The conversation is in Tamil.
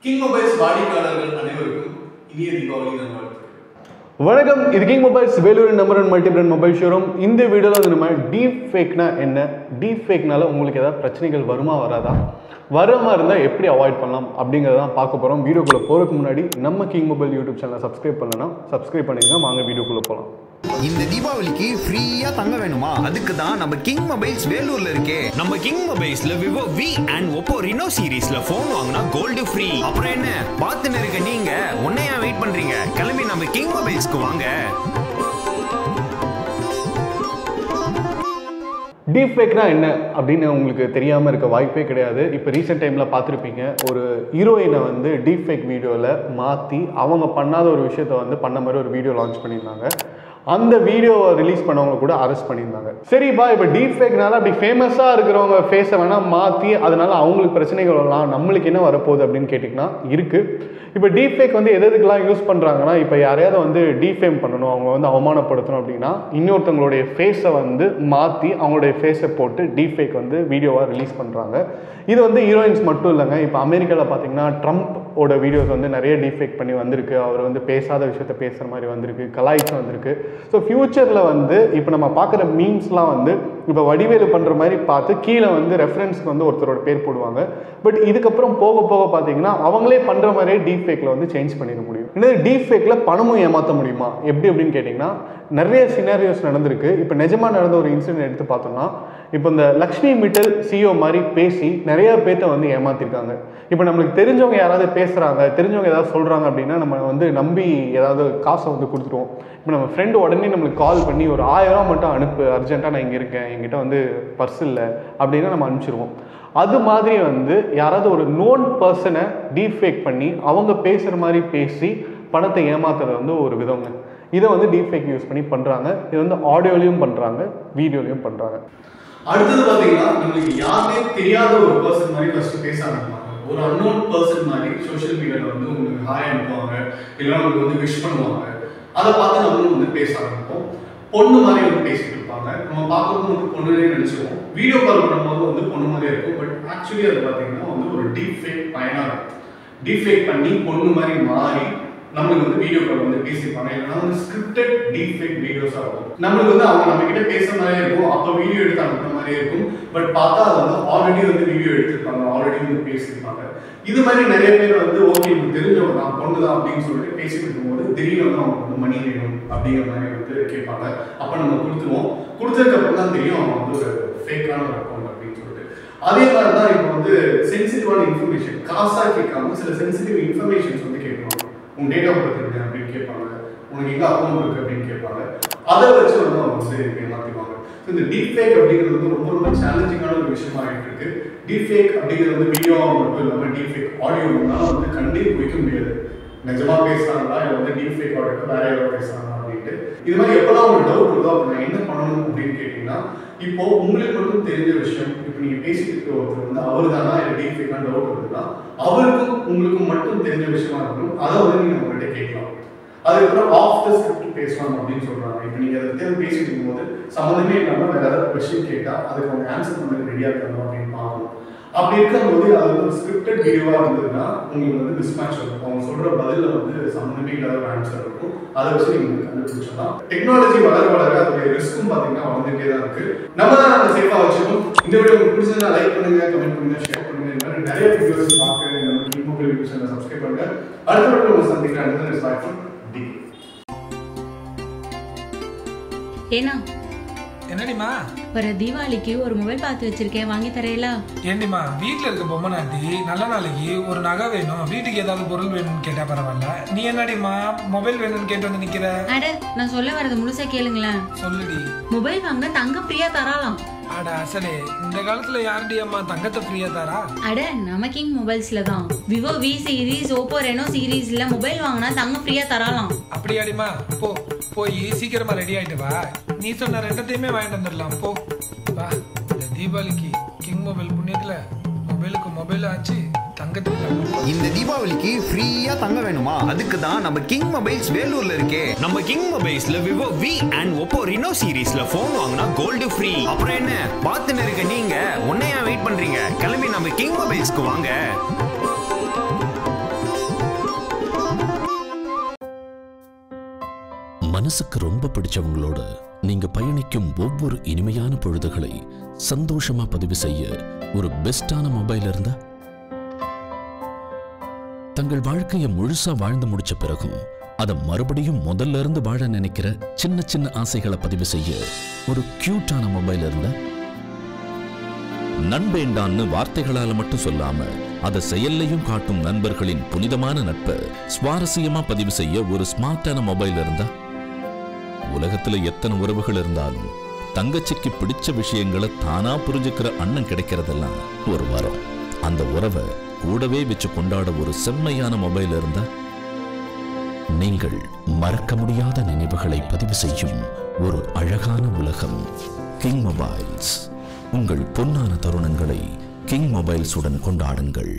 கிங் மொபைல்ஸ் வாடிக்கையாளர்கள் அனைவருக்கும் இனிய தீபாவளி நல்வாழ்த்துக்கள். வணக்கம், இது king mobiles Vellore number 1 multi brand mobile showroom. இந்த வீடியோவில் வந்து நம்ம டீப் ஃபேக்னா என்ன, டீப் ஃபேக்னால உங்களுக்கு ஏதாவது பிரச்சனைகள் வருமா வராதா, வராமல் இருந்தால் எப்படி அவாய்ட் பண்ணலாம் அப்படிங்கிறதான் பார்க்க போகிறோம். வீடியோக்குள்ளே போகிறதுக்கு முன்னாடி நம்ம கிங் மொபைல் யூடியூப் சேனலை சப்ஸ்கிரைப் பண்ணலன்னா சப்ஸ்கிரைப் பண்ணிடுங்க. வாங்க வீடியோக்குள்ளே போகலாம். இந்த தீபாவளிக்கு ஃப்ரீயா தங்க வேணுமா? அதுக்கு தான் நம்ம கிங் மொபைல்ஸ் வேலூர்ல இருக்கே. நம்ம கிங் மொபைல்ஸ்ல Vivo V and Oppo Reno சீரிஸ்ல போன் வாங்கினா கோல்டு ஃப்ரீ. அப்புறம் என்ன பார்த்துன்னு இருக்க நீங்க உன்னையா வெயிட் பண்றீங்க? கிளம்பி நம்ம கிங் மொபைல்ஸ்க்கு வாங்க. டீப் ஃபேக்னா என்ன அப்படின்னு உங்களுக்கு தெரியாமல் இருக்க வாய்ப்பே கிடையாது. இப்போ ரீசெண்ட் டைமில் பார்த்துருப்பீங்க, ஒரு ஹீரோயினை வந்து டீப் ஃபேக் வீடியோவில் மாற்றி அவங்க பண்ணாத ஒரு விஷயத்தை வந்து பண்ண மாதிரி ஒரு வீடியோ லான்ச் பண்ணியிருந்தாங்க. அந்த வீடியோவை ரிலீஸ் பண்ணவங்க கூட அரெஸ்ட் பண்ணியிருந்தாங்க. சரிப்பா, இப்போ டீப் ஃபேக்னால அப்படி ஃபேமஸாக இருக்கிறவங்க ஃபேஸை வேணால் மாற்றி அதனால அவங்களுக்கு பிரச்சனைகள் வரலாம், நம்மளுக்கு என்ன வரப்போகுது அப்படின்னு கேட்டிங்கன்னா இருக்குது. இப்போ டீப் ஃபேக் வந்து எதுக்கெல்லாம் யூஸ் பண்ணுறாங்கன்னா, இப்போ யாரையாவது வந்து டீஃபேம் பண்ணணும், அவங்க வந்து அவமானப்படுத்தணும் அப்படின்னா இன்னொருத்தவங்களுடைய ஃபேஸை வந்து மாற்றி அவங்களுடைய ஃபேஸை போட்டு டீப் ஃபேக் வந்து வீடியோவாக ரிலீஸ் பண்ணுறாங்க. இது வந்து ஹீரோயின்ஸ் மட்டும் இல்லைங்க. இப்போ அமெரிக்காவில் பார்த்தீங்கன்னா ட்ரம்ப்போட வீடியோஸ் வந்து நிறைய டீப் ஃபேக் பண்ணி வந்திருக்கு. அவர் வந்து பேசாத விஷயத்த பேசுகிற மாதிரி வந்திருக்கு, கலாய்ச்சி வந்திருக்கு. ஸோ ஃப்யூச்சரில் வந்து இப்போ நம்ம பார்க்குற மீம்ஸ்லாம் வந்து இப்போ வடிவேலு பண்ணுற மாதிரி பார்த்து கீழே வந்து ரெஃபரன்ஸ்க்கு வந்து ஒருத்தரோட பேர் போடுவாங்க. பட் இதுக்கப்புறம் போக போக பார்த்தீங்கன்னா அவங்களே பண்ணுற மாதிரியே டீப் ஃபேக்கில் வந்து சேஞ்ச் பண்ணிட முடியும். இன்னும் டீப் ஃபேக்கில் பணமும் ஏமாற்ற முடியுமா எப்படி அப்படின்னு கேட்டிங்கன்னா, நிறைய சினாரியோஸ் நடந்திருக்கு. இப்போ நிஜமாக நடந்த ஒரு இன்சிடென்ட் எடுத்து பார்த்தோம்னா, இப்போ இந்த லக்ஷ்மி மிட்டல் CEO மாதிரி பேசி நிறைய பேர்த்த வந்து ஏமாற்றிருக்காங்க. இப்போ நம்மளுக்கு தெரிஞ்சவங்க யாராவது பேசுகிறாங்க, தெரிஞ்சவங்க ஏதாவது சொல்கிறாங்க அப்படின்னா நம்ம வந்து நம்பி ஏதாவது காசை வந்து கொடுத்துருவோம். இப்போ நம்ம ஃப்ரெண்டு உடனே நம்மளுக்கு கால் பண்ணி ஒரு 1000 ரூபா மட்டும் அனுப்பு, அர்ஜென்ட்டாக நான் இங்கே இருக்கேன், என்கிட்ட வந்து பர்ஸ் இல்லை அப்படின்னா நம்ம அனுப்பிச்சிடுவோம். அது மாதிரி வந்து யாராவது ஒரு நோன் பர்சனை டீப் ஃபேக் பண்ணி அவங்க பேசுகிற மாதிரி பேசி பணத்தை ஏமாத்துறது வந்து ஒரு விதங்க. இதை வந்து டீப் ஃபேக் யூஸ் பண்ணி பண்ணுறாங்க. இது வந்து ஆடியோலையும் பண்ணுறாங்க, வீடியோலையும் பண்ணுறாங்க. அடுத்தது பார்த்தீங்கன்னா, நம்மளுக்கு யாருமே தெரியாத ஒரு பர்சன் மாதிரி ஃபர்ஸ்ட் பேச ஆரம்பிப்பாங்க. ஒரு அன்னோன் பர்சன் மாதிரி சோஷியல் மீடியாவில் வந்து உங்களுக்கு ஹாய் அனுப்புவாங்க, இல்லைன்னா உங்களுக்கு வந்து விஷ் பண்ணுவாங்க. அதை பார்த்து நம்மளும் வந்து பேச ஆரம்பிப்போம். பொண்ணு மாதிரி வந்து பேசிட்டு இருப்பாங்க. நம்ம பார்க்கும்போது வந்து பொண்ணுனே நினச்சிடுவோம். வீடியோ கால் பண்ணும்போது வந்து பொண்ணு மாதிரியே இருக்கும். பட் ஆக்சுவலி அது பார்த்தீங்கன்னா வந்து ஒரு டீப் ஃபேக் பயனாக இருக்கும். டீப் ஃபேக் பண்ணி பொண்ணு மாதிரி மாறி நம்மளுக்கு வந்து வீடியோ கால் வந்து பேசியிருப்பாங்க. இல்லைன்னா வந்து ஸ்கிரிப்டட் டீப் ஃபேக் வீடியோஸாக இருக்கும். நம்மளுக்கு வந்து அவங்க நம்ம கிட்ட பேசுற மாதிரியே இருக்கும், அப்போ வீடியோ எடுத்து அனுப்புற மாதிரியே இருக்கும். பட் பார்த்தா அது வந்து ஆல்ரெடி வந்து வீடியோ எடுத்திருப்பாங்க, ஆல்ரெடி வந்து பேசியிருப்பாங்க. இது மாதிரி நிறைய பேர் வந்து ஓகே எனக்கு தெரிஞ்சவங்க தான், பொண்ணு தான் அப்படின்னு சொல்லிட்டு பேசிட்டு இருக்கும்போது திடீர்னு வந்து அவங்க வந்து மணி வேணும் அப்படிங்கிற மாதிரி வந்து கேட்பாங்க. அப்போ நம்ம கொடுத்துருவோம். கொடுத்ததுக்கு அப்புறம் தான் தெரியும் அவங்க வந்து ஒரு ஃபேக்கான ஒரு அக்கௌண்ட் அப்படின்னு சொல்லிட்டு. அதே மாதிரி தான் இப்போ வந்து சென்சிட்டிவான இன்ஃபர்மேஷன் காசாக கேட்காம சில சென்சிட்டிவ் இன்ஃபர்மேஷன்ஸ் வந்து கேட்கணும். உங்க டேட் ஆஃப் பர்த் என்ன அப்படின்னு கேட்பாங்க, உனக்கு எங்க அக்கௌண்ட் இருக்கு அப்படின்னு கேட்பாங்க. அதை வச்சு வந்து அவங்க வந்து ஏமாத்திப்பாங்க. இந்த டீப் ஃபேக் அப்படிங்கிறது வந்து ரொம்ப ரொம்ப சேலஞ்சிங்கான ஒரு விஷயமா ஆகிட்டு இருக்கு. டீப் ஃபேக் அப்படிங்கிறது வந்து வீடியோவாக மட்டும் இல்லாமல் டீப் ஃபேக் ஆடியோனா வந்து கண்டிப்பாக வைக்க முடியாது. நிஜமா பேசுறாங்களா இல்லை வந்து டீப் ஃபேக் ஆடியோ வேற யாராவது பேசுறாங்களா அப்படின்ட்டு. இது மாதிரி எப்பெல்லாம் ஒரு டவுட் வருதோ அப்போ நான் என்ன பண்ணணும் அப்படின்னு கேட்டீங்கன்னா, இப்போ உங்களுக்கு மட்டும் தெரிஞ்ச விஷயம், இப்போ நீங்க பேசிட்டு இருக்க ஒருத்தர் வந்து அவர் தானா இல்லை டீப் ஃபேக்கான டவுட் வருதுன்னா அவருக்கும் உங்களுக்கும் மட்டும் தெரிஞ்ச விஷயமா இருக்கணும். அதை வந்து நீங்க உங்கள்கிட்ட கேட்கலாம். அதுக்கப்புறம் ஆஃப் த ஸ்கிரிப்ட் பேசலாம் அப்படின்னு சொல்றாங்க. இப்போ நீங்க அதை பற்றி பேசிட்டு இருக்கும்போது சம்மந்தமே இல்லாமல் வேற ஏதாவது கொஸ்டின் கேட்டால் அதுக்கு அவங்க ஆன்சர் பண்ண ரெடியாக இருக்கணும் அப்படின்னு பார்க்கணும். அப்படி இருக்கும்போது அது வந்து ஒரு ஸ்கிரிப்டட் வீடியோவாக இருந்ததுன்னா உங்களுக்கு வந்து மிஸ்மேட்ச் இருக்கும். அவங்க சொல்ற பதிலில் வந்து சம்மந்தமே இல்லாத ஒரு ஆன்சர் இருக்கும். அதை வச்சு நீங்க வந்து கண்டுபிடிச்சலாம். டெக்னாலஜி வளர வளர அதோடைய ரிஸ்க்கும் பார்த்தீங்கன்னா வளர்ந்துட்டே தான் இருக்கு. நம்ம தான் நம்ம சேஃபாக வச்சுக்கணும். இந்த வீடியோ உங்களுக்கு பிடிச்சதுன்னா லைக் பண்ணுங்க, கமெண்ட் பண்ணுங்க, ஷேர் பண்ணுங்க. இந்த மாதிரி நிறைய வீடியோஸ் பார்க்க நம்ம கிங் மொபைல் யூடியூப் சேனலை சப்ஸ்கிரைப் பண்ணுங்க. அடுத்த வீடியோ உங்களை சந்திக்கிறேன். ஏனா என்னடிமா வர தீபாவளிக்கு ஒரு மொபைல் பார்த்து வச்சிருக்கேன், வாங்கி தரேலா? ஏண்டிமா வீட்டுல இருக்க பொம்மை நாட்டி நல்ல நாளைக்கு ஒரு நகை வேணும், வீட்டுக்கு ஏதாவது பொருள் வேணும்னு கேட்டா பரவாயில்ல, நீ என்னடிமா மொபைல் வேணும்னு கேட்டு வந்து நிக்கிற? அட நான் சொல்ல வரது முழுசா கேளுங்களேன். சொல்லுடி. மொபைல் வாங்கினா தங்க ஃப்ரீயா தராலாம். அட அசலே, இந்த காலத்துல யாருடி அம்மா தங்கத்தை ஃப்ரீயா தரா? அட நம்ம கிங் மொபைல்ஸ்ல தான் Vivo V series, Oppo Reno சீரிஸ்ல மொபைல் வாங்கினா தங்க ஃப்ரீயா தராலாம். அப்படியாடிமா? போய் சீக்கிரமா ரெடி ஆயிட்டு வா. நீ சொன்ன ரெண்டத்தையுமே வாங்கிட்டு வந்துடலாம். போ வா. இந்த தீபாவளிக்கு கிங் மொபைல் புண்ணியத்துல மொபைலுக்கு மொபைல் ஆச்சு, தங்கத்துக்கு. இந்த தீபாவளிக்கு ஃப்ரீயா தங்க வேணுமா? அதுக்கு தான் நம்ம கிங் மொபைல்ஸ் வேலூர்ல இருக்கே. நம்ம கிங் மொபைல்ஸ்ல Vivo V and Oppo Reno சீரிஸ்ல போன் வாங்கினா கோல்டு ஃப்ரீ. அப்புறம் என்ன பார்த்துன்னு இருக்க நீங்க உன்னையா வெயிட் பண்றீங்க? கிளம்பி நம்ம கிங் மொபைல்ஸ்க்கு வாங்க. மனசுக்கு ரொம்ப பிடிச்சவங்களோட நீங்க பயணிக்கும் ஒவ்வொரு இனிமையான பொழுதுகளை சந்தோஷமா பதிவு செய்ய ஒரு பெஸ்டான மொபைல் இருந்தா, தங்கள் வாழ்க்கையை முழுசா வாழ்ந்து முடிச்ச பிறகும் அதை மறுபடியும் முதல்ல இருந்து வாழ நினைக்கிற சின்ன சின்ன ஆசைகளை பதிவு செய்ய ஒரு கியூட்டான மொபைல் இருந்தா, நண்பேண்டான்னு வார்த்தைகளால மட்டும் சொல்லாம அதை செயல்லையும் காட்டும் நண்பர்களின் புனிதமான நட்பை சுவாரஸ்யமா பதிவு செய்ய ஒரு ஸ்மார்ட்டான மொபைல் இருந்தா, உலகத்துல எத்தனை உறவுகள் இருந்தாலும் தங்கச்சிக்கு பிடிச்ச விஷயங்களை தானா புரிஞ்சுக்கிற அண்ணன் கிடைக்கிறதெல்லாம் ஒரு வரம். அந்த உறவை கூடவே வச்சு கொண்டாட ஒரு செம்மையான மொபைல் இருந்தா, நீங்கள் மறக்க முடியாத நினைவுகளை பதிவு செய்யும் ஒரு அழகான உலகம் கிங் மொபைல்ஸ். உங்கள் பொன்னான தருணங்களை கிங் மொபைல்ஸுடன் கொண்டாடுங்கள்.